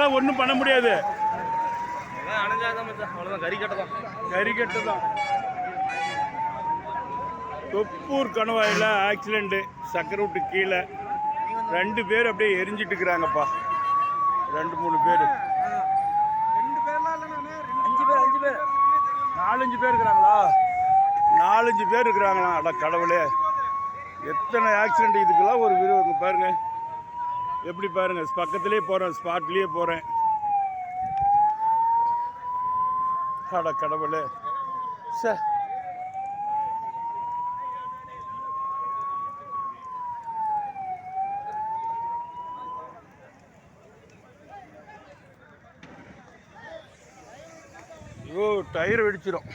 அதெல்லாம் ஒன்றும் பண்ண முடியாது. அவ்வளோதான், கறிக்கட்டு தான். தொப்பூர் கணவாயில் ஆக்சிடெண்ட்டு, சக்கரை விட்டு கீழே 2 பேர் அப்படியே எரிஞ்சிட்டு இருக்கிறாங்கப்பா. 2-3 பேர், 4-5 பேர் இருக்கிறாங்களா? 4-5 பேர் இருக்கிறாங்களா? அட கடவுளே, எத்தனை ஆக்சிடெண்ட்! இதுக்கெல்லாம் ஒரு விருது பாருங்க. எப்படி பாருங்க, பக்கத்துலேயே போகிறேன், ஸ்பாட்லேயே போகிறேன். அட கடவுளே சார். ஐயோ, டயர் வெடிச்சிடும்.